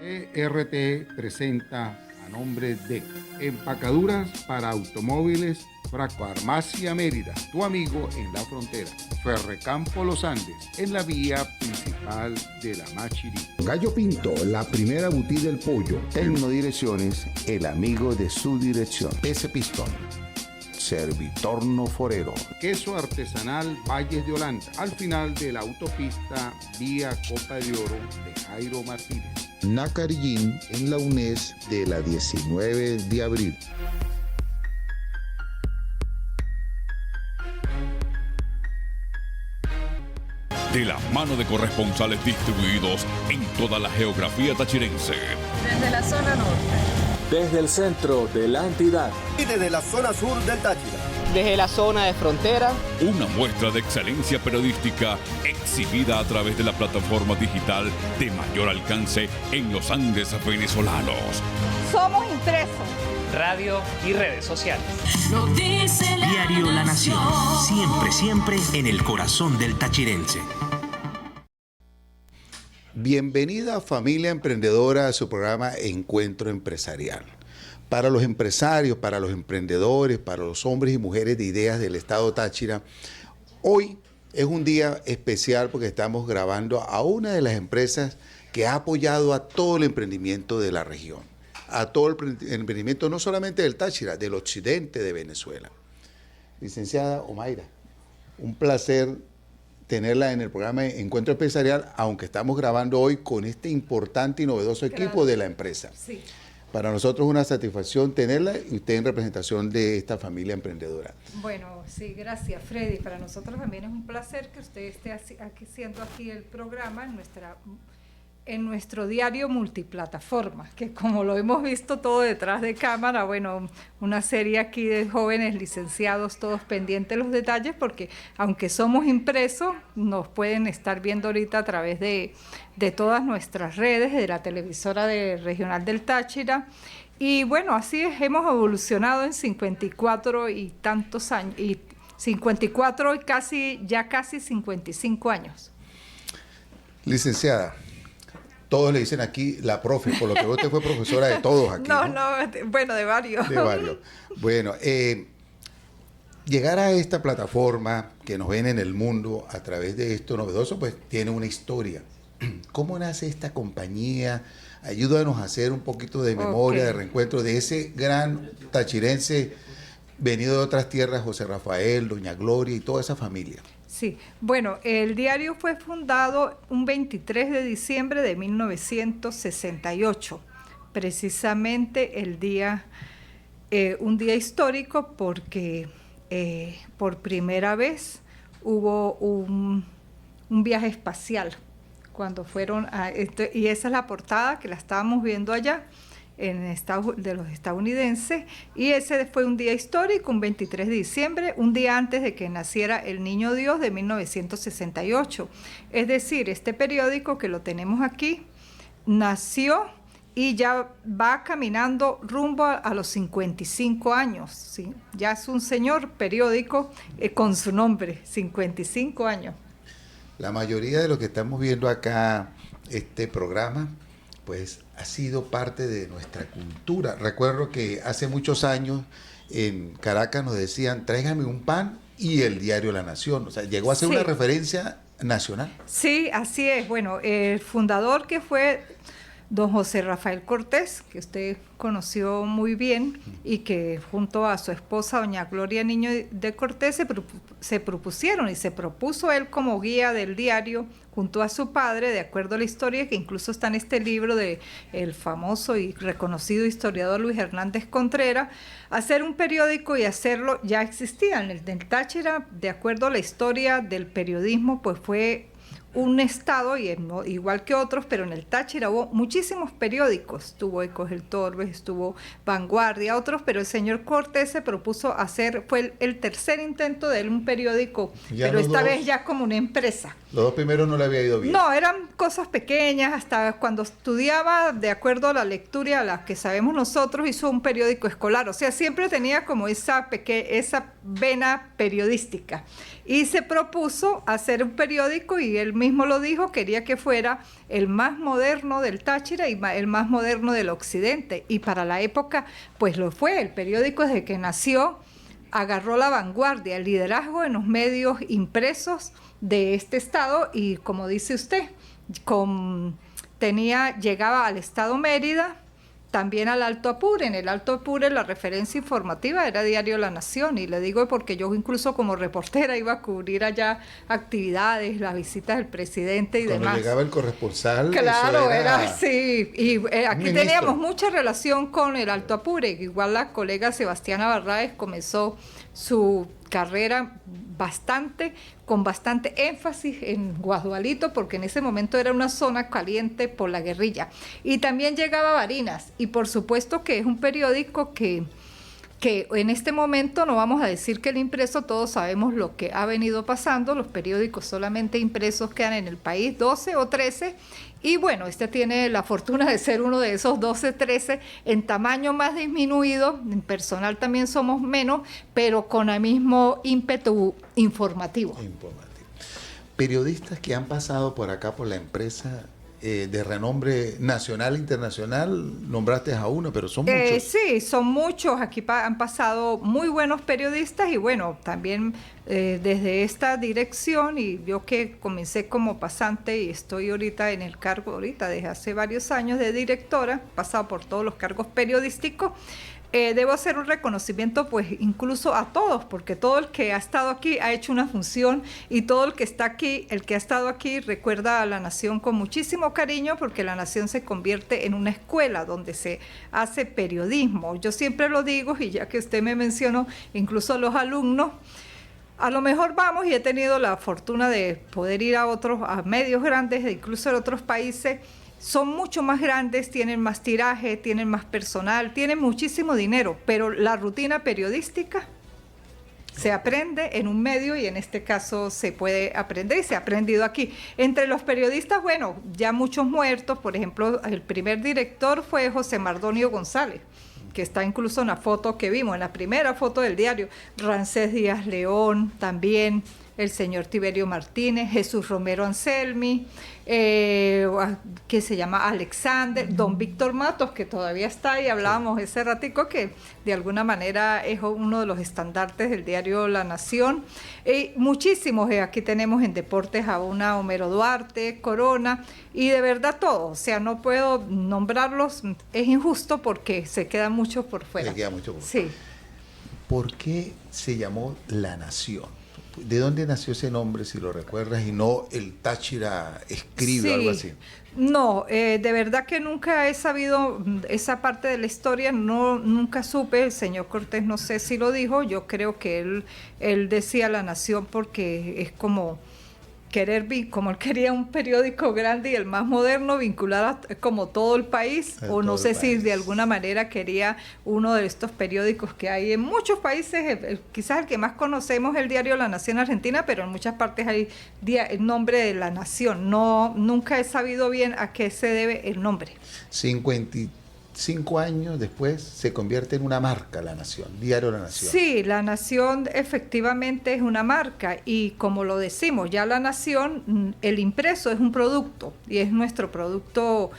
ERT presenta a nombre de Empacaduras para Automóviles Farmacia Mérida, tu amigo en la frontera. Ferrecampo Los Andes, en la vía principal de la Machirí. Gallo Pinto, la primera boutique del pollo. Tecnodirecciones, el amigo de su dirección. Ese Pistón. Servitorno Forero. Queso artesanal Valles de Holanda, al final de la autopista vía Copa de Oro de Jairo Martínez. Nacarillín en la UNES de la 19 de abril. De la mano de corresponsales distribuidos en toda la geografía tachirense. Desde la zona norte. Desde el centro de la entidad. Y desde la zona sur del Táchira. Desde la zona de frontera. Una muestra de excelencia periodística exhibida a través de la plataforma digital de mayor alcance en los Andes venezolanos. Somos impresos. Radio y redes sociales. Lo dice Diario La Nación. Siempre, siempre en el corazón del tachirense. Bienvenida familia emprendedora a su programa Encuentro Empresarial. Para los empresarios, para los emprendedores, para los hombres y mujeres de ideas del estado Táchira, hoy es un día especial porque estamos grabando a una de las empresas que ha apoyado a todo el emprendimiento de la región, a todo el emprendimiento no solamente del Táchira, del occidente de Venezuela. Licenciada Omaira, un placer tenerla en el programa Encuentro Empresarial, aunque estamos grabando hoy con este importante y novedoso equipo de la empresa. Sí. Para nosotros es una satisfacción tenerla y usted en representación de esta familia emprendedora. Bueno, sí, gracias Freddy. Para nosotros también es un placer que usted esté haciendo aquí el programa en nuestro diario multiplataforma, que como lo hemos visto todo detrás de cámara, bueno, una serie aquí de jóvenes licenciados, todos pendientes de los detalles, porque aunque somos impresos, nos pueden estar viendo ahorita a través de todas nuestras redes, de la televisora regional del Táchira. Y bueno, así es, hemos evolucionado en 54 y tantos años, y 54 y casi 55 años. Licenciada, todos le dicen aquí la profe, por lo que usted fue profesora de todos aquí. No, bueno, de varios. De varios. Bueno, llegar a esta plataforma que nos ven en el mundo a través de esto novedoso, pues tiene una historia. ¿Cómo nace esta compañía? Ayúdanos a hacer un poquito de memoria, de reencuentro de ese gran tachirense venido de otras tierras, José Rafael, Doña Gloria y toda esa familia. Sí, bueno, el diario fue fundado un 23 de diciembre de 1968, precisamente un día histórico porque por primera vez hubo un viaje espacial cuando fueron y esa es la portada que la estábamos viendo allá de los estadounidenses, y ese fue un día histórico, un 23 de diciembre, un día antes de que naciera el Niño Dios de 1968. Es decir, este periódico que lo tenemos aquí nació y ya va caminando rumbo a los 55 años, ¿sí? Ya es un señor periódico con su nombre, 55 años. La mayoría de lo que estamos viendo acá, este programa, pues ha sido parte de nuestra cultura. Recuerdo que hace muchos años en Caracas nos decían, tráigame un pan y el diario La Nación. O sea, llegó a ser una referencia nacional. Sí, así es. Bueno, el fundador que fue don José Rafael Cortés, que usted conoció muy bien, y que junto a su esposa, doña Gloria Niño de Cortés, se propusieron y se propuso él como guía del diario, junto a su padre, de acuerdo a la historia, que incluso está en este libro de el famoso y reconocido historiador Luis Hernández Contreras, hacer un periódico, y hacerlo ya existía en el Táchira, de acuerdo a la historia del periodismo, pues fue un estado, y igual que otros, pero en el Táchira hubo muchísimos periódicos, estuvo Ecos del Torbe, estuvo Vanguardia, otros, pero el señor Cortés se propuso hacer, fue el tercer intento de él, un periódico, ya pero esta vez ya como una empresa. Los dos primeros no le había ido bien. No, eran cosas pequeñas, hasta cuando estudiaba, de acuerdo a la lectura, a la que sabemos nosotros, hizo un periódico escolar, o sea, siempre tenía como esa vena periodística, y se propuso hacer un periódico, y él mismo lo dijo, quería que fuera el más moderno del Táchira y el más moderno del occidente. Y para la época, pues lo fue. El periódico desde que nació agarró la vanguardia, el liderazgo en los medios impresos de este estado y, como dice usted, llegaba al estado Mérida, también al Alto Apure. En el Alto Apure la referencia informativa era Diario La Nación, y le digo porque yo incluso como reportera iba a cubrir allá actividades, las visitas del presidente y demás. Cuando llegaba el corresponsal, claro, era así. Y aquí ministro. teníamos mucha relación con el Alto Apure. Igual la colega Sebastiana Barraez comenzó su carrera con bastante énfasis en Guadualito, porque en ese momento era una zona caliente por la guerrilla. Y también llegaba a Barinas, y por supuesto que es un periódico que en este momento no vamos a decir que el impreso, todos sabemos lo que ha venido pasando, los periódicos solamente impresos quedan en el país 12 o 13, y bueno, este tiene la fortuna de ser uno de esos 12, 13, en tamaño más disminuido, en personal también somos menos, pero con el mismo ímpetu informativo. Periodistas que han pasado por acá por la empresa de renombre nacional e internacional, nombraste a uno, pero son muchos. Sí, son muchos. Aquí han pasado muy buenos periodistas y bueno, también desde esta dirección, y yo que comencé como pasante y estoy ahorita en el cargo, desde hace varios años de directora, pasado por todos los cargos periodísticos. Debo hacer un reconocimiento pues incluso a todos, porque todo el que ha estado aquí ha hecho una función, y todo el que está aquí, el que ha estado aquí, recuerda a La Nación con muchísimo cariño, porque La Nación se convierte en una escuela donde se hace periodismo. Yo siempre lo digo, y ya que usted me mencionó, incluso los alumnos, a lo mejor vamos, y he tenido la fortuna de poder ir a medios grandes, incluso en otros países. Son mucho más grandes, tienen más tiraje, tienen más personal, tienen muchísimo dinero, pero la rutina periodística se aprende en un medio, y en este caso se puede aprender y se ha aprendido aquí. Entre los periodistas, bueno, ya muchos muertos. Por ejemplo, el primer director fue José Mardonio González, que está incluso en la foto que vimos, en la primera foto del diario. Rancés Díaz León también, el señor Tiberio Martínez, Jesús Romero Anselmi, que se llama Alexander, don Víctor Matos, que todavía está ahí, hablábamos ese ratico, que de alguna manera es uno de los estandartes del diario La Nación. Muchísimos, aquí tenemos en deportes a Homero Duarte, Corona, y de verdad todo, o sea, no puedo nombrarlos, es injusto porque se quedan muchos por fuera. Se queda mucho por fuera. Sí. ¿Por qué se llamó La Nación? ¿De dónde nació ese nombre, si lo recuerdas, y no el Táchira escribe, algo así? No, de verdad que nunca he sabido esa parte de la historia, nunca supe. El señor Cortés no sé si lo dijo, yo creo que él decía La Nación porque es como como él quería un periódico grande y el más moderno, vincular como todo el país, o no sé si de alguna manera quería uno de estos periódicos que hay en muchos países. Quizás el que más conocemos es el diario La Nación Argentina, pero en muchas partes hay el nombre de La Nación. Nunca he sabido bien a qué se debe el nombre. 55 años después se convierte en una marca La Nación, Diario La Nación. Sí, La Nación efectivamente es una marca, y como lo decimos, ya La Nación, el impreso es un producto, y es nuestro producto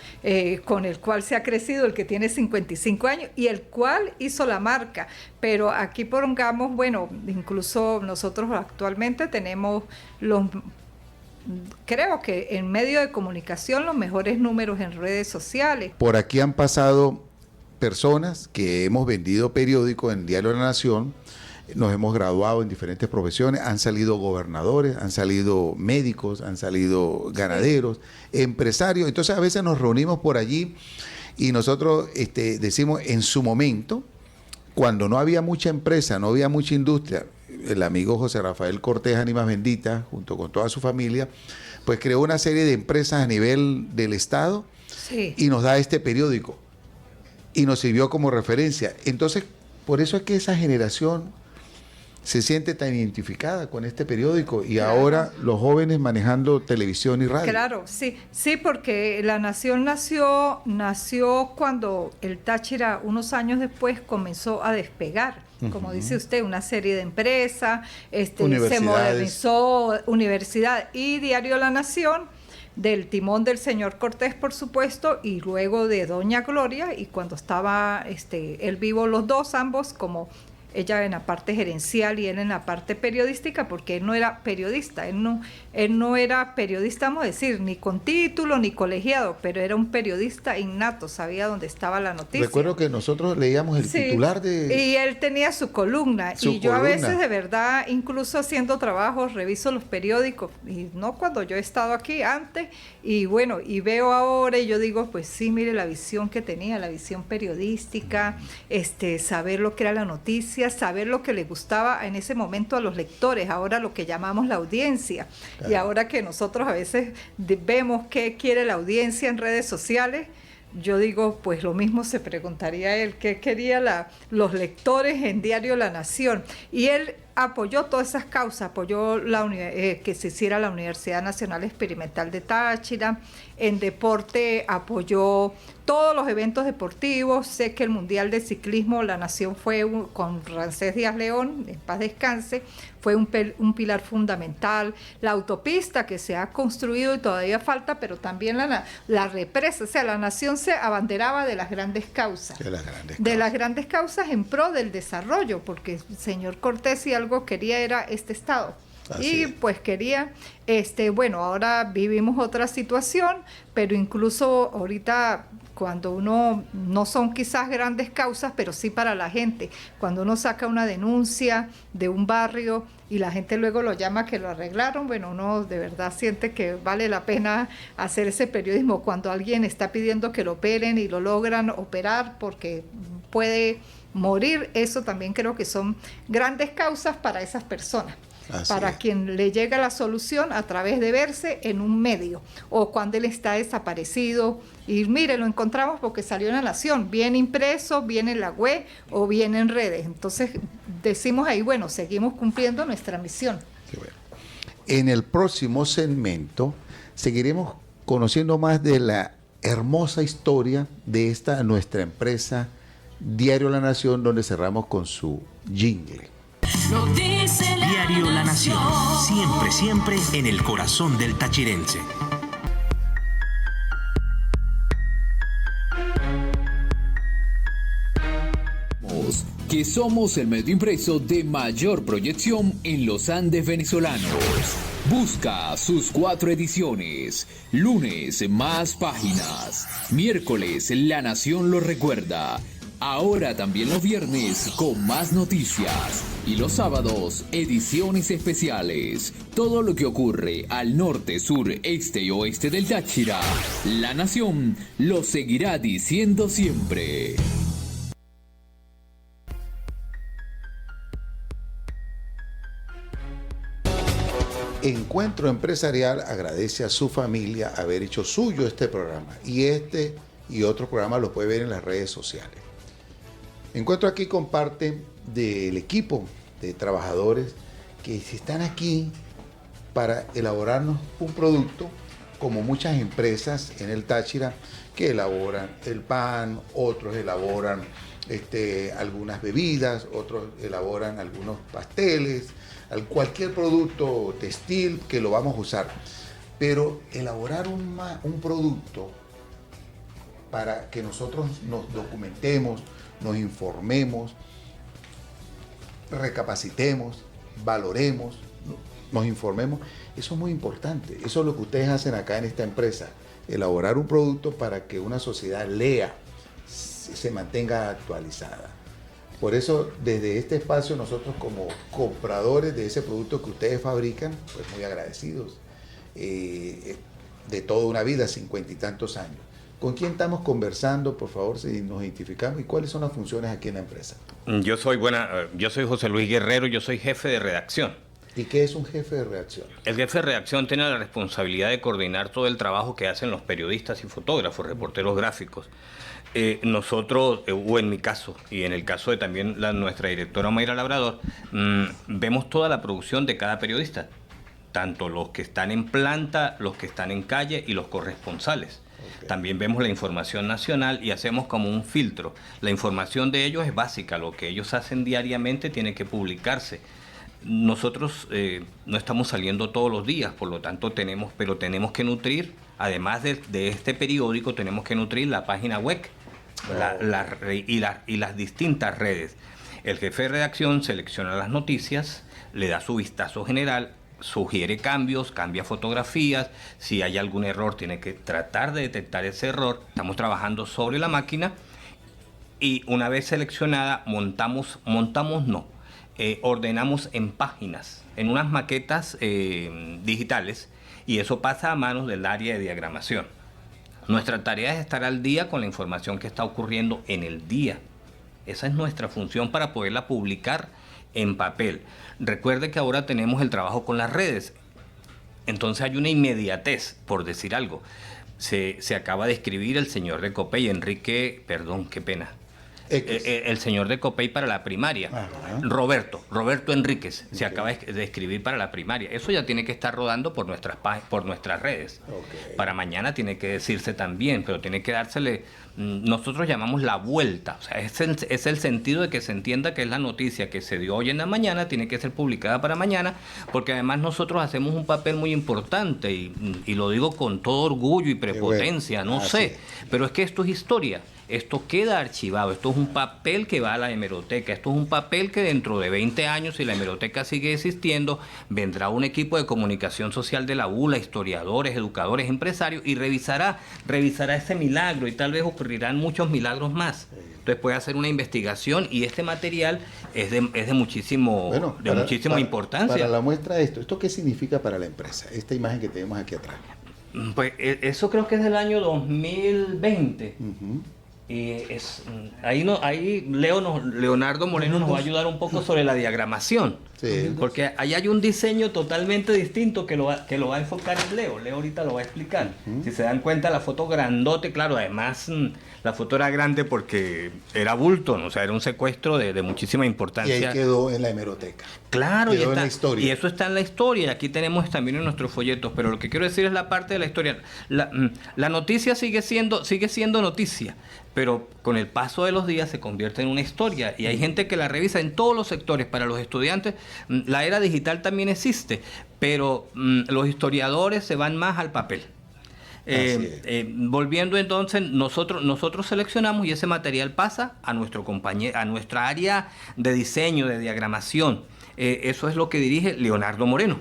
con el cual se ha crecido, el que tiene 55 años y el cual hizo la marca. Pero aquí pongamos, bueno, incluso nosotros actualmente tenemos creo que en medio de comunicación los mejores números en redes sociales. Por aquí han pasado personas que hemos vendido periódicos en Diario La Nación, nos hemos graduado en diferentes profesiones, han salido gobernadores, han salido médicos, han salido ganaderos, empresarios. Entonces a veces nos reunimos por allí y nosotros decimos, en su momento, cuando no había mucha empresa, no había mucha industria, el amigo José Rafael Cortés, Ánimas Benditas, junto con toda su familia, pues creó una serie de empresas a nivel del Estado, sí, y nos da este periódico y nos sirvió como referencia. Entonces, por eso es que esa generación se siente tan identificada con este periódico y ahora los jóvenes manejando televisión y radio. Claro, sí, porque La Nación nació cuando el Táchira unos años después comenzó a despegar. Como dice usted, una serie de empresas, se modernizó, universidad y Diario La Nación, del timón del señor Cortés, por supuesto, y luego de doña Gloria, y cuando estaba él vivo, los dos, ambos, como ella en la parte gerencial y él en la parte periodística, porque él no era periodista, él no era periodista, vamos a decir, ni con título ni colegiado, pero era un periodista innato, sabía dónde estaba la noticia. Recuerdo que nosotros leíamos el titular de... Y él tenía su columna, yo a veces de verdad, incluso haciendo trabajos, reviso los periódicos, y no cuando yo he estado aquí, antes, y bueno, y veo ahora, y yo digo, pues sí, mire la visión que tenía, la visión periodística, saber lo que era la noticia, saber lo que le gustaba en ese momento a los lectores, ahora lo que llamamos la audiencia. Claro. Y ahora que nosotros a veces vemos qué quiere la audiencia en redes sociales, yo digo, pues lo mismo se preguntaría él, qué quería los lectores en Diario La Nación. Y él apoyó todas esas causas, apoyó que se hiciera la Universidad Nacional Experimental de Táchira, en deporte apoyó todos los eventos deportivos. Sé que el Mundial de Ciclismo, La Nación fue con Ramsés Díaz León, en paz descanse, fue un pilar fundamental. La autopista que se ha construido y todavía falta, pero también la represa, o sea, La Nación se abanderaba de las grandes causas. De las grandes causas en pro del desarrollo, porque el señor Cortés y algo quería era este Estado. Así y pues quería, bueno, ahora vivimos otra situación, pero incluso ahorita cuando uno, no son quizás grandes causas, pero sí para la gente, cuando uno saca una denuncia de un barrio y la gente luego lo llama que lo arreglaron, bueno, uno de verdad siente que vale la pena hacer ese periodismo. Cuando alguien está pidiendo que lo operen y lo logran operar porque puede morir, eso también creo que son grandes causas para esas personas. Para quien le llega la solución a través de verse en un medio o cuando él está desaparecido y mire, lo encontramos porque salió en La Nación, bien impreso, bien en la web o bien en redes. Entonces decimos ahí, bueno, seguimos cumpliendo nuestra misión. Qué bueno. En el próximo segmento seguiremos conociendo más de la hermosa historia de esta nuestra empresa Diario La Nación, donde cerramos con su jingle. Lo dice Diario La Nación, siempre, siempre en el corazón del tachirense. Que somos el medio impreso de mayor proyección en los Andes venezolanos. Busca sus 4 ediciones. Lunes, más páginas. Miércoles, La Nación lo recuerda. Ahora también los viernes con más noticias y los sábados ediciones especiales. Todo lo que ocurre al norte, sur, este y oeste del Táchira, La Nación lo seguirá diciendo siempre. Encuentro Empresarial agradece a su familia haber hecho suyo este programa y este y otros programas los puede ver en las redes sociales. Encuentro aquí con parte del equipo de trabajadores que están aquí para elaborarnos un producto, como muchas empresas en el Táchira que elaboran el pan, otros elaboran algunas bebidas, otros elaboran algunos pasteles, cualquier producto textil que lo vamos a usar. Pero elaborar un producto para que nosotros nos documentemos, nos informemos, recapacitemos, valoremos, nos informemos, eso es muy importante. Eso es lo que ustedes hacen acá en esta empresa, elaborar un producto para que una sociedad lea, se mantenga actualizada. Por eso, desde este espacio, nosotros como compradores de ese producto que ustedes fabrican, pues muy agradecidos de toda una vida, 50 y tantos años. ¿Con quién estamos conversando? Por favor, si nos identificamos y cuáles son las funciones aquí en la empresa. Yo soy José Luis Guerrero, yo soy jefe de redacción. ¿Y qué es un jefe de redacción? El jefe de redacción tiene la responsabilidad de coordinar todo el trabajo que hacen los periodistas y fotógrafos, reporteros gráficos. Nosotros, o en mi caso, y en el caso de también nuestra directora Mayra Labrador, vemos toda la producción de cada periodista, tanto los que están en planta, los que están en calle y los corresponsales. Okay. También vemos la información nacional y hacemos como un filtro. La información de ellos es básica, lo que ellos hacen diariamente tiene que publicarse. Nosotros no estamos saliendo todos los días, por lo tanto tenemos que nutrir, además de este periódico, tenemos que nutrir la página web y las distintas redes. El jefe de redacción selecciona las noticias, le da su vistazo general, sugiere cambios, cambia fotografías, si hay algún error tiene que tratar de detectar ese error. Estamos trabajando sobre la máquina y una vez seleccionada ordenamos en páginas, en unas maquetas digitales, y eso pasa a manos del área de diagramación. Nuestra tarea es estar al día con la información que está ocurriendo en el día. Esa es nuestra función para poderla publicar en papel. Recuerde que ahora tenemos el trabajo con las redes, entonces hay una inmediatez, por decir algo. Se acaba de escribir el señor de Copey, el señor de Copey para la primaria. Ajá. Roberto Enríquez, okay. Se acaba de escribir para la primaria. Eso ya tiene que estar rodando por nuestras redes. Okay. Para mañana tiene que decirse también, pero tiene que dársele, nosotros llamamos la vuelta. O sea, es el sentido de que se entienda que es la noticia que se dio hoy en la mañana, tiene que ser publicada para mañana, porque además nosotros hacemos un papel muy importante y lo digo con todo orgullo y prepotencia, no sé, pero es que esto es historia. Esto queda archivado, esto es un papel que va a la hemeroteca, esto es un papel que dentro de 20 años, si la hemeroteca sigue existiendo, vendrá un equipo de comunicación social de la ULA, historiadores, educadores, empresarios, y revisará ese milagro, y tal vez ocurrirán muchos milagros más. Entonces puede hacer una investigación, y este material es de muchísima importancia. Para la muestra de ¿esto qué significa para la empresa? Esta imagen que tenemos aquí atrás. Pues eso creo que es del año 2020. Uh-huh. Ahí Leonardo Moreno nos va a ayudar un poco sobre la diagramación, sí. Porque ahí hay un diseño totalmente distinto que lo va a enfocar en Leo ahorita lo va a explicar. Si se dan cuenta, la foto grandote, claro, además la foto era grande porque era bulto, ¿no? O sea, era un secuestro de muchísima importancia. Y ahí quedó en la hemeroteca. Claro, quedó en la historia. Y eso está en la historia, y aquí tenemos también en nuestros folletos, pero lo que quiero decir es la parte de la historia. La noticia sigue siendo noticia, pero con el paso de los días se convierte en una historia, y hay gente que la revisa en todos los sectores. Para los estudiantes, la era digital también existe, pero los historiadores se van más al papel. Volviendo entonces, nosotros seleccionamos, y ese material pasa a nuestra área de diseño, de diagramación. Eso es lo que dirige Leonardo Moreno.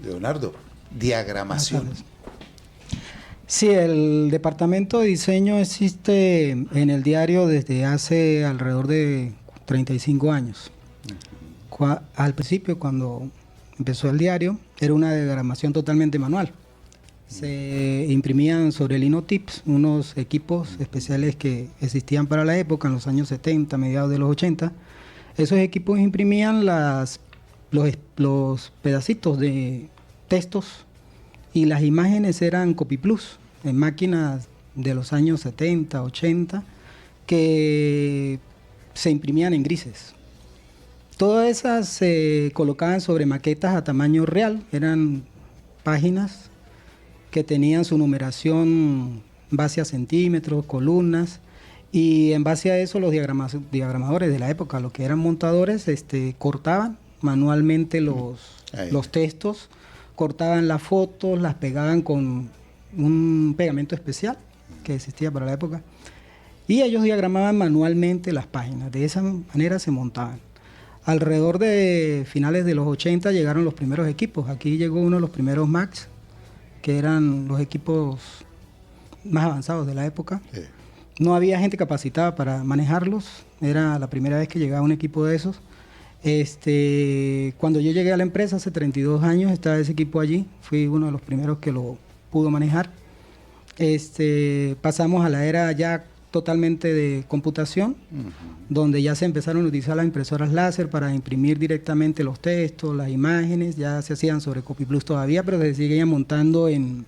Leonardo, diagramación. Sí, el departamento de diseño existe en el diario desde hace alrededor de 35 años. Al principio, cuando empezó el diario, era una diagramación totalmente manual. Se imprimían sobre linotips unos equipos especiales que existían para la época, en los años 70, mediados de los 80. Esos equipos imprimían los pedacitos de textos, y las imágenes eran Copy Plus, en máquinas de los años 70, 80, que se imprimían en grises. Todas esas se colocaban sobre maquetas a tamaño real, eran páginas que tenían su numeración base a centímetros, columnas, y en base a eso los diagramadores de la época, los que eran montadores, cortaban manualmente los textos, cortaban las fotos, las pegaban con un pegamento especial que existía para la época, y ellos diagramaban manualmente las páginas. De esa manera se montaban. Alrededor de finales de los 80 llegaron los primeros equipos. Aquí llegó uno de los primeros Macs, que eran los equipos más avanzados de la época. Sí. No había gente capacitada para manejarlos, era la primera vez que llegaba un equipo de esos. Cuando yo llegué a la empresa hace 32 años, estaba ese equipo allí, fui uno de los primeros que lo pudo manejar. Pasamos a la era ya totalmente de computación, donde ya se empezaron a utilizar las impresoras láser para imprimir directamente los textos, las imágenes, ya se hacían sobre CopyPlus todavía, pero se seguían montando en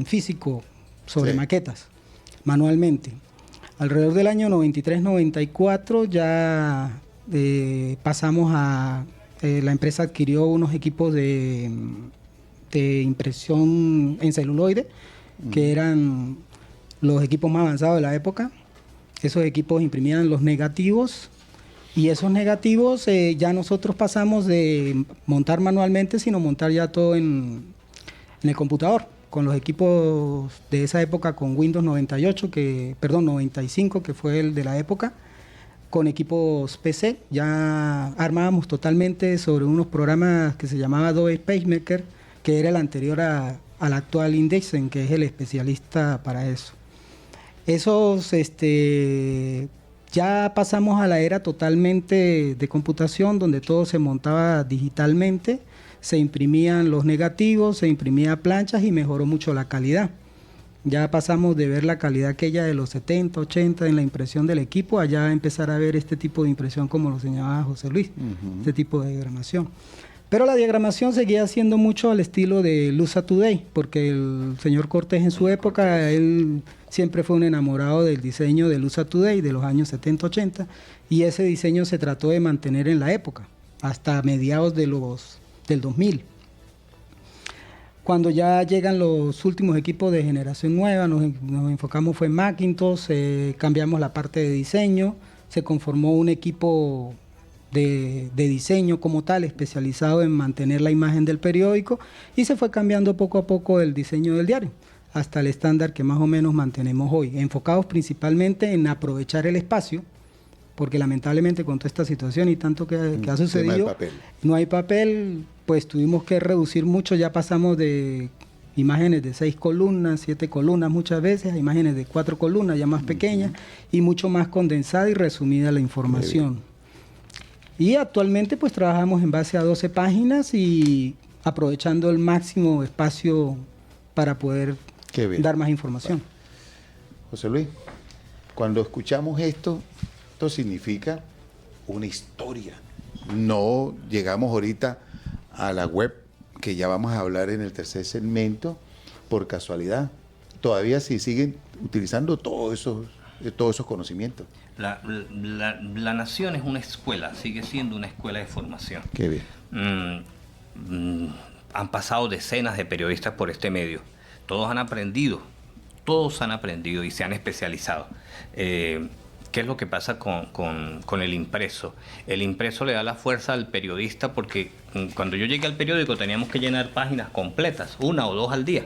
físico, sobre maquetas, manualmente. Alrededor del año 93-94 ya pasamos a... la empresa adquirió unos equipos de impresión en celuloide, que eran los equipos más avanzados de la época. Esos equipos imprimían los negativos, y esos negativos ya nosotros pasamos de montar manualmente, sino montar ya todo en el computador, con los equipos de esa época, con Windows 95, que fue el de la época, con equipos PC. Ya armábamos totalmente sobre unos programas que se llamaba Adobe PageMaker, que era el anterior al actual Indexen, que es el especialista para eso. Esos, ya pasamos a la era totalmente de computación, donde todo se montaba digitalmente, se imprimían los negativos, se imprimía planchas y mejoró mucho la calidad. Ya pasamos de ver la calidad aquella de los 70, 80 en la impresión del equipo, a ya empezar a ver este tipo de impresión como lo señalaba José Luis, este tipo de diagramación. Pero la diagramación seguía siendo mucho al estilo de Lusa Today, porque el señor Cortés en su época, él siempre fue un enamorado del diseño de Lusa Today de los años 70-80, y ese diseño se trató de mantener en la época, hasta mediados del 2000. Cuando ya llegan los últimos equipos de generación nueva, nos enfocamos fue en Macintosh, cambiamos la parte de diseño, se conformó un equipo de diseño como tal, especializado en mantener la imagen del periódico, y se fue cambiando poco a poco el diseño del diario, hasta el estándar que más o menos mantenemos hoy, enfocados principalmente en aprovechar el espacio, porque lamentablemente con toda esta situación y tanto que ha sucedido, no hay papel, pues tuvimos que reducir mucho, ya pasamos de imágenes de 6 columnas, 7 columnas muchas veces, a imágenes de 4 columnas ya más pequeñas, y mucho más condensada y resumida la información. Y actualmente pues trabajamos en base a 12 páginas y aprovechando el máximo espacio para poder dar más información. José Luis, cuando escuchamos esto significa una historia. No llegamos ahorita a la web, que ya vamos a hablar en el tercer segmento, por casualidad. Todavía sí siguen utilizando todos esos conocimientos. La Nación es una escuela, sigue siendo una escuela de formación. Qué bien. Han pasado decenas de periodistas por este medio. Todos han aprendido y se han especializado. ¿Qué es lo que pasa con el impreso? El impreso le da la fuerza al periodista, porque cuando yo llegué al periódico teníamos que llenar páginas completas, 1 o 2 al día.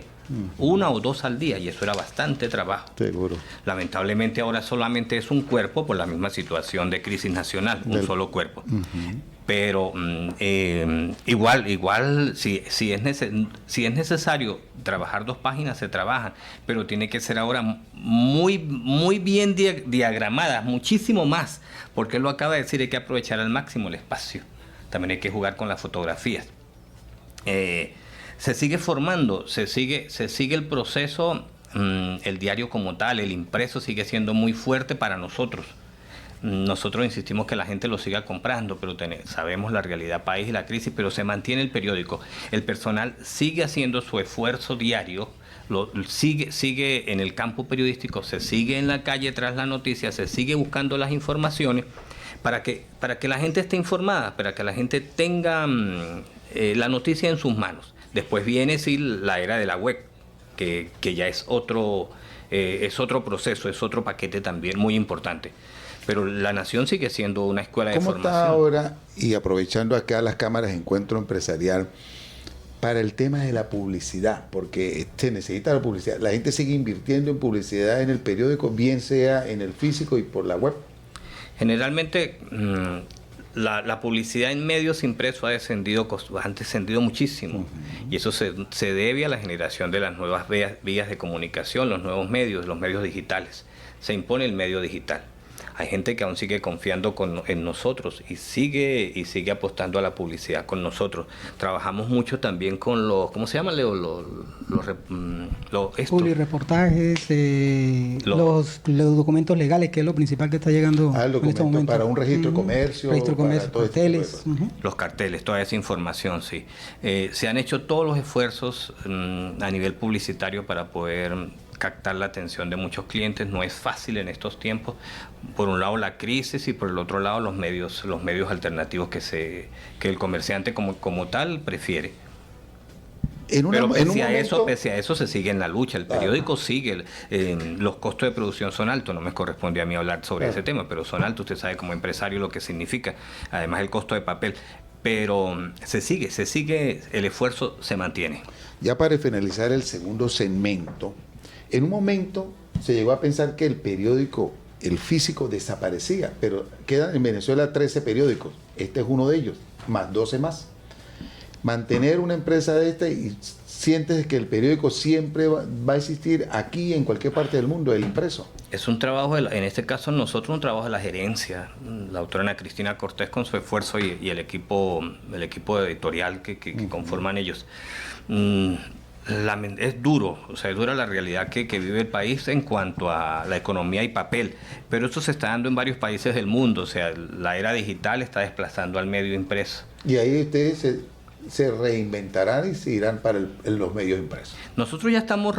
1 o 2 al día, y eso era bastante trabajo. Seguro. Lamentablemente ahora solamente es un cuerpo, por la misma situación de crisis nacional, un solo cuerpo. Pero igual si es necesario trabajar 2 páginas, se trabajan, pero tiene que ser ahora muy bien diagramadas, muchísimo más, porque él lo acaba de decir, hay que aprovechar al máximo el espacio. También hay que jugar con las fotografías. Se sigue formando, se sigue el proceso, el diario como tal, el impreso sigue siendo muy fuerte para nosotros. Nosotros insistimos que la gente lo siga comprando, pero sabemos la realidad país y la crisis, pero se mantiene el periódico. El personal sigue haciendo su esfuerzo diario, sigue en el campo periodístico, se sigue en la calle tras la noticia, se sigue buscando las informaciones para que la gente esté informada, para que la gente tenga la noticia en sus manos. Después viene la era de la web, que ya es otro proceso, es otro paquete también muy importante. Pero la Nación sigue siendo una escuela de formación. ¿Cómo está ahora, y aprovechando acá las cámaras de Encuentro Empresarial, para el tema de la publicidad? Porque se necesita la publicidad. La gente sigue invirtiendo en publicidad en el periódico, bien sea en el físico y por la web. Generalmente la publicidad en medios impresos ha descendido muchísimo, y eso se debe a la generación de las nuevas vías de comunicación, los nuevos medios, los medios digitales. Se impone el medio digital. Hay gente que aún sigue confiando en nosotros y sigue apostando a la publicidad con nosotros. Trabajamos mucho también con los, ¿cómo se llama, Leo? Publireportajes, los documentos legales, que es lo principal que está llegando el documento en este momento. Para un registro de comercio. Registro de comercio, carteles. Los carteles, toda esa información, sí. Se han hecho todos los esfuerzos a nivel publicitario para poder captar la atención de muchos clientes. No es fácil en estos tiempos. Por un lado la crisis y por el otro lado los medios alternativos que el comerciante como tal prefiere. Pese a eso se sigue en la lucha. El periódico sigue. Los costos de producción son altos. No me corresponde a mí hablar sobre ese tema, pero son altos. Usted sabe como empresario lo que significa. Además el costo de papel. Pero se sigue, el esfuerzo se mantiene. Ya para finalizar el segundo segmento, en un momento se llegó a pensar que el periódico, el físico, desaparecía, pero quedan en Venezuela 13 periódicos. Este es uno de ellos, más 12 más. Mantener una empresa de esta y sientes que el periódico siempre va a existir aquí en cualquier parte del mundo, el impreso. Es un trabajo, en este caso nosotros, un trabajo de la gerencia, la doctora Ana Cristina Cortés con su esfuerzo y el equipo editorial que conforman ellos. Es duro, o sea, es dura la realidad que vive el país en cuanto a la economía y papel, pero esto se está dando en varios países del mundo, o sea, la era digital está desplazando al medio impreso. Y ahí ustedes se reinventarán y se irán para los medios impresos. Nosotros ya estamos,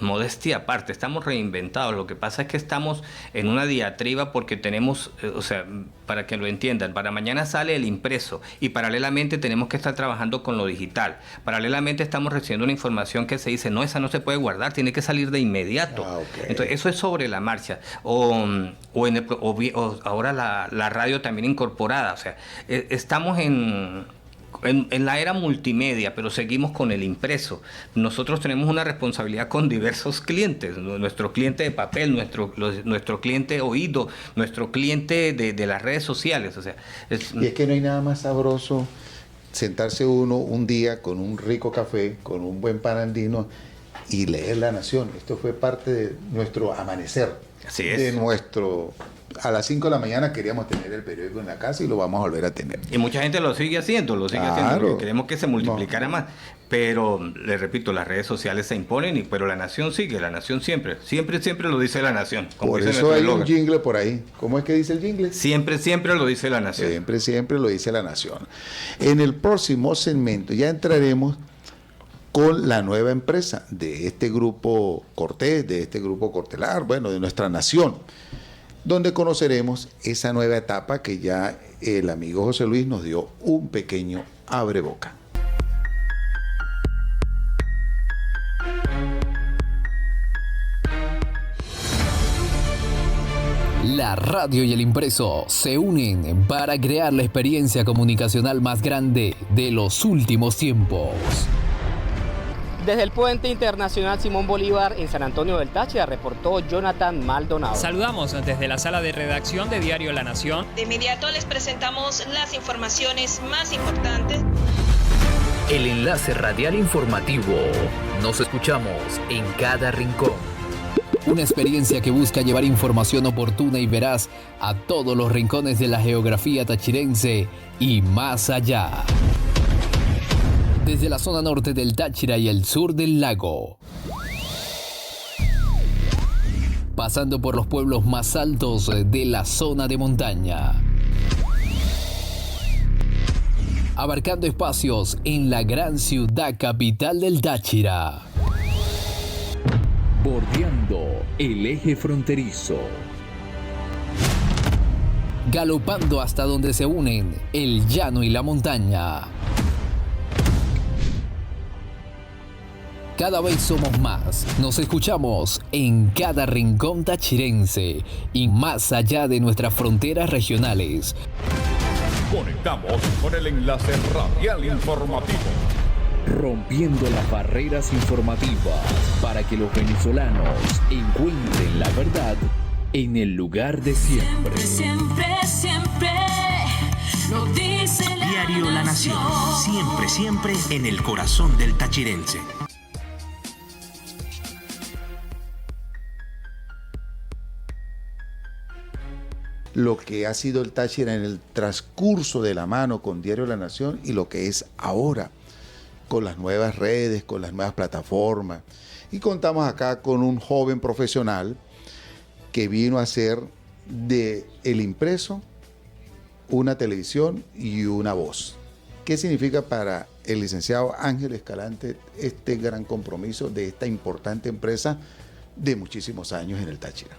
modestia aparte, estamos reinventados. Lo que pasa es que estamos en una diatriba porque tenemos, para que lo entiendan, para mañana sale el impreso y paralelamente tenemos que estar trabajando con lo digital. Paralelamente estamos recibiendo una información que se dice, no, esa no se puede guardar, tiene que salir de inmediato. Okay. Entonces, eso es sobre la marcha. Ahora la radio también incorporada. O sea, estamos en la era multimedia, pero seguimos con el impreso. Nosotros tenemos una responsabilidad con diversos clientes, nuestro cliente de papel, nuestro cliente oído, nuestro cliente de las redes sociales. O sea, y es que no hay nada más sabroso sentarse uno un día con un rico café, con un buen pan andino y leer La Nación. Esto fue parte de nuestro amanecer. Así es. A las 5 de la mañana queríamos tener el periódico en la casa y lo vamos a volver a tener. Y mucha gente lo sigue haciendo, porque queremos que se multiplicara más. Pero, les repito, las redes sociales se imponen, pero La Nación sigue, La Nación siempre lo dice La Nación. Por eso hay un jingle por ahí. ¿Cómo es que dice el jingle? Siempre lo dice La Nación. Siempre lo dice La Nación. En el próximo segmento ya entraremos con la nueva empresa de este grupo Cortés, de este grupo Cortelar, de nuestra nación, donde conoceremos esa nueva etapa que ya el amigo José Luis nos dio un pequeño abreboca. La radio y el impreso se unen para crear la experiencia comunicacional más grande de los últimos tiempos. Desde el Puente Internacional Simón Bolívar en San Antonio del Táchira reportó Jonathan Maldonado. Saludamos desde la sala de redacción de Diario La Nación. De inmediato les presentamos las informaciones más importantes. El enlace radial informativo. Nos escuchamos en cada rincón. Una experiencia que busca llevar información oportuna y veraz a todos los rincones de la geografía tachirense y más allá. Desde la zona norte del Táchira y el sur del lago, pasando por los pueblos más altos de la zona de montaña, abarcando espacios en la gran ciudad capital del Táchira, bordeando el eje fronterizo, galopando hasta donde se unen el llano y la montaña. Cada vez somos más, nos escuchamos en cada rincón tachirense y más allá de nuestras fronteras regionales. Conectamos con el enlace radial informativo. Rompiendo las barreras informativas para que los venezolanos encuentren la verdad en el lugar de siempre. Siempre, lo dice Diario La Nación. Siempre en el corazón del tachirense. lo que ha sido el Táchira en el transcurso de la mano con Diario La Nación y lo que es ahora, con las nuevas redes, con las nuevas plataformas. Y contamos acá con un joven profesional que vino a hacer de el impreso una televisión y una voz. ¿Qué significa para el licenciado Ángel Escalante este gran compromiso de esta importante empresa de muchísimos años en el Táchira?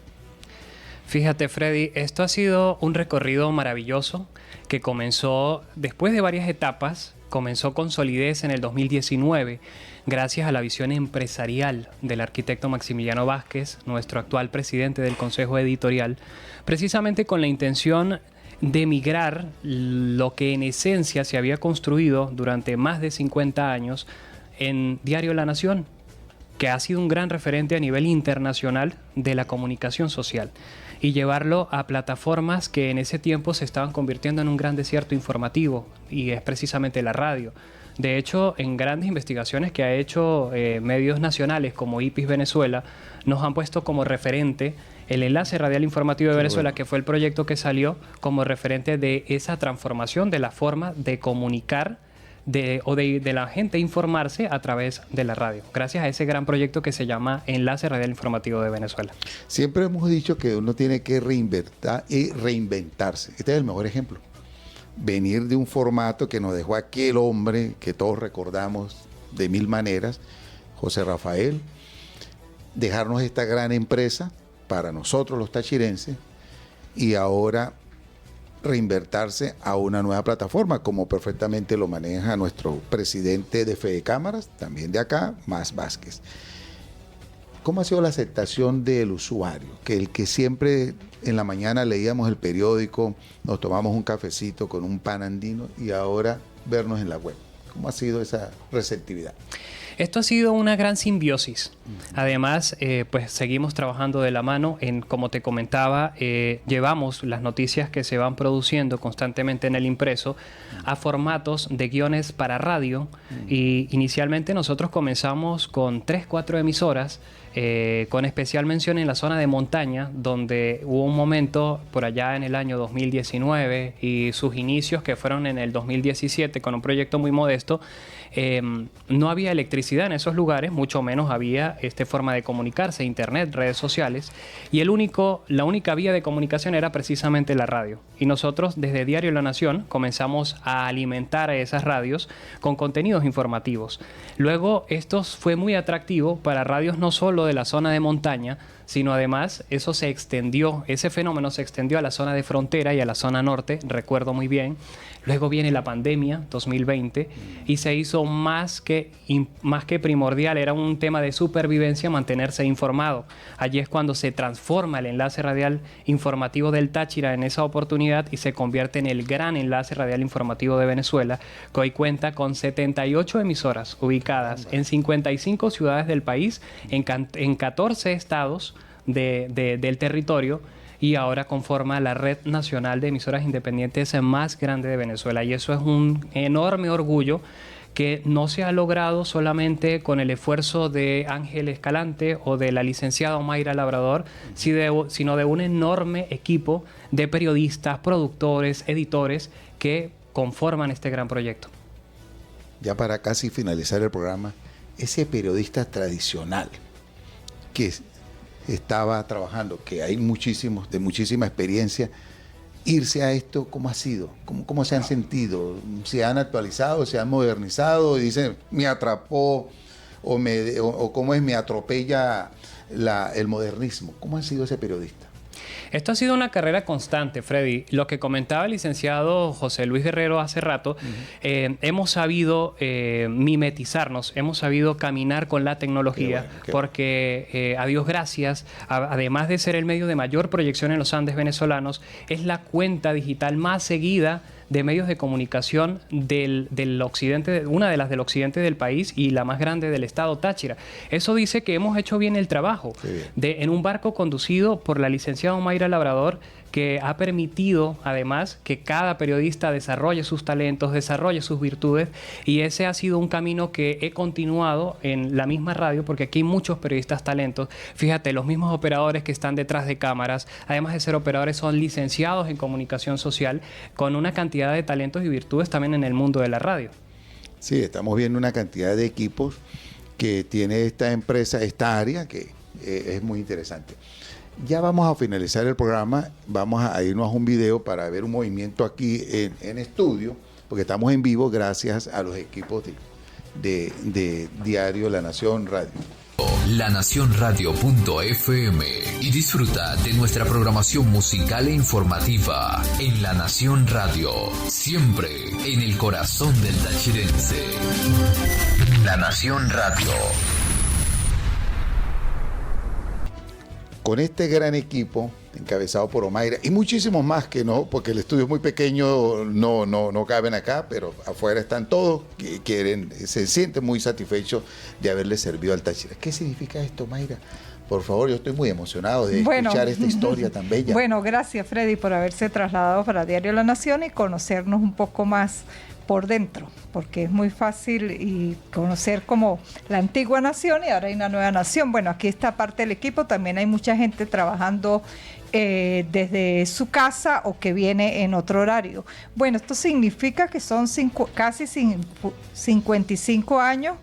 Fíjate, Freddy, esto ha sido un recorrido maravilloso que comenzó después de varias etapas, comenzó con solidez en el 2019, gracias a la visión empresarial del arquitecto Maximiliano Vázquez, nuestro actual presidente del Consejo Editorial, precisamente con la intención de migrar lo que en esencia se había construido durante más de 50 años en Diario La Nación, que ha sido un gran referente a nivel internacional de la comunicación social, y llevarlo a plataformas que en ese tiempo se estaban convirtiendo en un gran desierto informativo, y es precisamente la radio. De hecho, en grandes investigaciones que ha hecho medios nacionales como IPIS Venezuela, nos han puesto como referente el Enlace Radial Informativo de Venezuela, que fue el proyecto que salió como referente de esa transformación de la forma de comunicar de la gente informarse a través de la radio, gracias a ese gran proyecto que se llama Enlace Radial Informativo de Venezuela. Siempre hemos dicho que uno tiene que reinventarse. Este es el mejor ejemplo. Venir de un formato que nos dejó aquel hombre que todos recordamos de mil maneras, José Rafael, dejarnos esta gran empresa para nosotros los tachirenses y ahora reinvertirse a una nueva plataforma, como perfectamente lo maneja nuestro presidente de Fede Cámaras, también de acá, Más Vázquez. ¿Cómo ha sido la aceptación del usuario? Que el que siempre en la mañana leíamos el periódico, nos tomamos un cafecito con un pan andino y ahora vernos en la web. ¿Cómo ha sido esa receptividad? Esto ha sido una gran simbiosis. Además, pues seguimos trabajando de la mano en, como te comentaba, llevamos las noticias que se van produciendo constantemente en el impreso a formatos de guiones para radio. Y inicialmente nosotros comenzamos con 3-4 emisoras, con especial mención en la zona de montaña, donde hubo un momento por allá en el año 2019 y sus inicios que fueron en el 2017 con un proyecto muy modesto. No había electricidad en esos lugares, mucho menos había forma de comunicarse, internet, redes sociales, y la única vía de comunicación era precisamente la radio. Y nosotros desde Diario La Nación comenzamos a alimentar a esas radios con contenidos informativos. Luego esto fue muy atractivo para radios no solo de la zona de montaña, sino además eso se extendió, ese fenómeno se extendió a la zona de frontera y a la zona norte, recuerdo muy bien. Luego viene la pandemia, 2020, y se hizo más que primordial, era un tema de supervivencia mantenerse informado. Allí es cuando se transforma el Enlace Radial Informativo del Táchira en esa oportunidad y se convierte en el gran Enlace Radial Informativo de Venezuela, que hoy cuenta con 78 emisoras ubicadas en 55 ciudades del país, en 14 estados del territorio, y ahora conforma la red nacional de emisoras independientes más grande de Venezuela. Y eso es un enorme orgullo que no se ha logrado solamente con el esfuerzo de Ángel Escalante o de la licenciada Mayra Labrador, sino de un enorme equipo de periodistas, productores, editores que conforman este gran proyecto. Ya para casi finalizar el programa, ese periodista tradicional que estaba trabajando, que hay muchísimos, de muchísima experiencia, irse a esto, ¿cómo ha sido? ¿Cómo se han sentido? ¿Se han actualizado, se han modernizado? Y dicen, me atrapó, o cómo es, me atropella el modernismo. ¿Cómo ha sido ese periodista? Esto ha sido una carrera constante, Freddy. Lo que comentaba el licenciado José Luis Guerrero hace rato, hemos sabido mimetizarnos, hemos sabido caminar con la tecnología, porque a Dios gracias, además de ser el medio de mayor proyección en los Andes venezolanos, es la cuenta digital más seguida de medios de comunicación del occidente, una de las del occidente del país y la más grande del estado Táchira. Eso dice que hemos hecho bien el trabajo en un barco conducido por la licenciada Mayra Labrador, que ha permitido además que cada periodista desarrolle sus talentos, desarrolle sus virtudes, y ese ha sido un camino que he continuado en la misma radio, porque aquí hay muchos periodistas talentos. Fíjate, los mismos operadores que están detrás de cámaras, además de ser operadores, son licenciados en comunicación social, con una cantidad de talentos y virtudes también en el mundo de la radio. Sí, estamos viendo una cantidad de equipos que tiene esta empresa, esta área, que es muy interesante. Ya vamos a finalizar el programa, vamos a irnos a un video para ver un movimiento aquí en estudio, porque estamos en vivo gracias a los equipos de Diario La Nación Radio. lanacionradio.fm y disfruta de nuestra programación musical e informativa en La Nación Radio, siempre en el corazón del tachirense. La Nación Radio. Con este gran equipo encabezado por Omaira y muchísimos más que no, porque el estudio es muy pequeño, no caben acá, pero afuera están todos que se sienten muy satisfechos de haberle servido al Táchira. ¿Qué significa esto, Mayra? Por favor, yo estoy muy emocionado de escuchar esta historia tan bella. Bueno, gracias, Freddy, por haberse trasladado para Diario La Nación y conocernos un poco más por dentro, porque es muy fácil y conocer como la antigua nación y ahora hay una nueva nación. Bueno, aquí está parte del equipo, también hay mucha gente trabajando desde su casa o que viene en otro horario. Bueno, esto significa que son casi 55 años.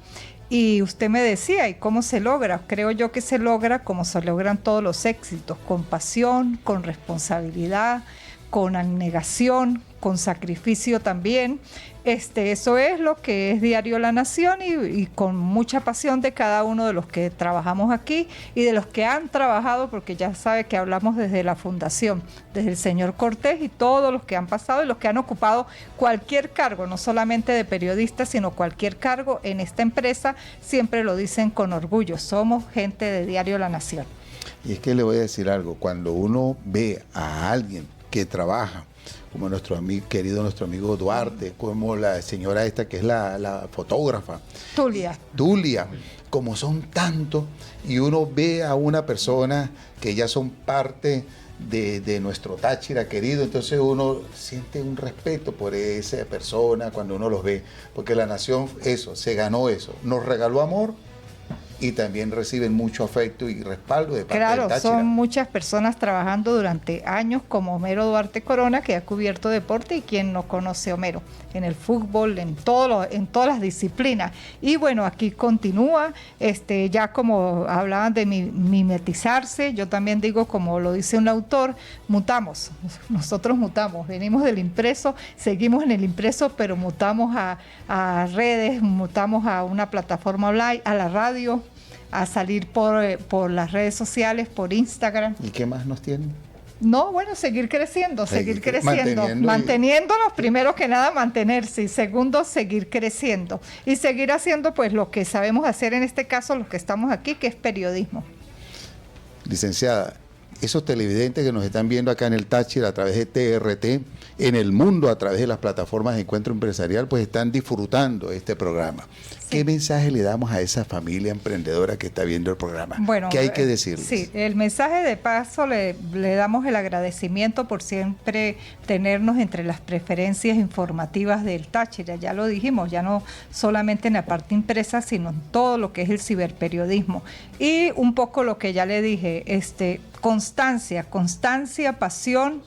Y usted me decía, ¿y cómo se logra? Creo yo que se logra como se logran todos los éxitos, con pasión, con responsabilidad, con abnegación, con sacrificio también. Eso es lo que es Diario La Nación y con mucha pasión de cada uno de los que trabajamos aquí y de los que han trabajado, porque ya sabe que hablamos desde la fundación, desde el señor Cortés y todos los que han pasado y los que han ocupado cualquier cargo, no solamente de periodistas, sino cualquier cargo en esta empresa, siempre lo dicen con orgullo, somos gente de Diario La Nación. Y es que le voy a decir algo, cuando uno ve a alguien que trabaja, como nuestro amigo Duarte, como la señora esta que es la fotógrafa. Tulia, como son tantos, y uno ve a una persona que ya son parte de nuestro Táchira querido, entonces uno siente un respeto por esa persona cuando uno los ve, porque la nación se ganó eso, nos regaló amor, y también reciben mucho afecto y respaldo de parte del Táchira. Son muchas personas trabajando durante años, como Homero Duarte Corona, que ha cubierto deporte, y quien no conoce a Homero, en el fútbol, en todas las disciplinas. Y bueno, aquí continúa, ya como hablaban de mimetizarse, yo también digo, como lo dice un autor, mutamos, nosotros mutamos, venimos del impreso, seguimos en el impreso, pero mutamos a redes, mutamos a una plataforma online, a la radio, a salir por las redes sociales, por Instagram. ¿Y qué más nos tienen? No, bueno, seguir creciendo, manteniéndonos, primero que nada mantenerse, y segundo, seguir creciendo y seguir haciendo pues lo que sabemos hacer en este caso, los que estamos aquí, que es periodismo. Licenciada, esos televidentes que nos están viendo acá en el Táchira a través de TRT, en el mundo a través de las plataformas de encuentro empresarial, pues están disfrutando este programa. Sí. ¿Qué mensaje le damos a esa familia emprendedora que está viendo el programa? Bueno, ¿qué hay que decirles? Sí, el mensaje de paso le damos el agradecimiento por siempre tenernos entre las preferencias informativas del Táchira. Ya lo dijimos, ya no solamente en la parte impresa, sino en todo lo que es el ciberperiodismo. Y un poco lo que ya le dije, constancia, pasión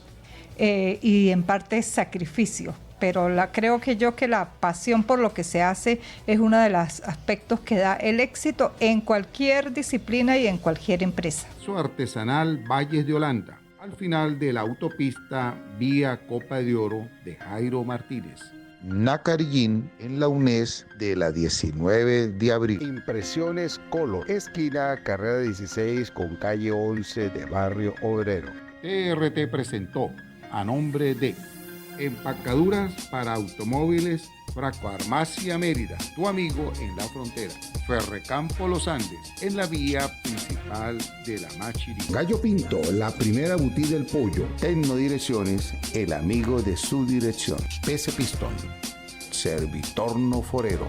y en parte sacrificio. Pero creo que la pasión por lo que se hace es uno de los aspectos que da el éxito en cualquier disciplina y en cualquier empresa. Su artesanal Valles de Holanda, al final de la autopista vía Copa de Oro de Jairo Martínez. Nacarillín, en la UNES de la 19 de abril. Impresiones Colo, esquina Carrera 16 con calle 11 de Barrio Obrero. TRT presentó a nombre de Empacaduras para automóviles Fracoarmacia Mérida, tu amigo en la frontera. Ferrecampo Los Andes, en la vía principal de la Machiri. Gallo Pinto, la primera boutique del pollo. Tecnodirecciones, el amigo de su dirección. PC Pistón, Servitorno Forero.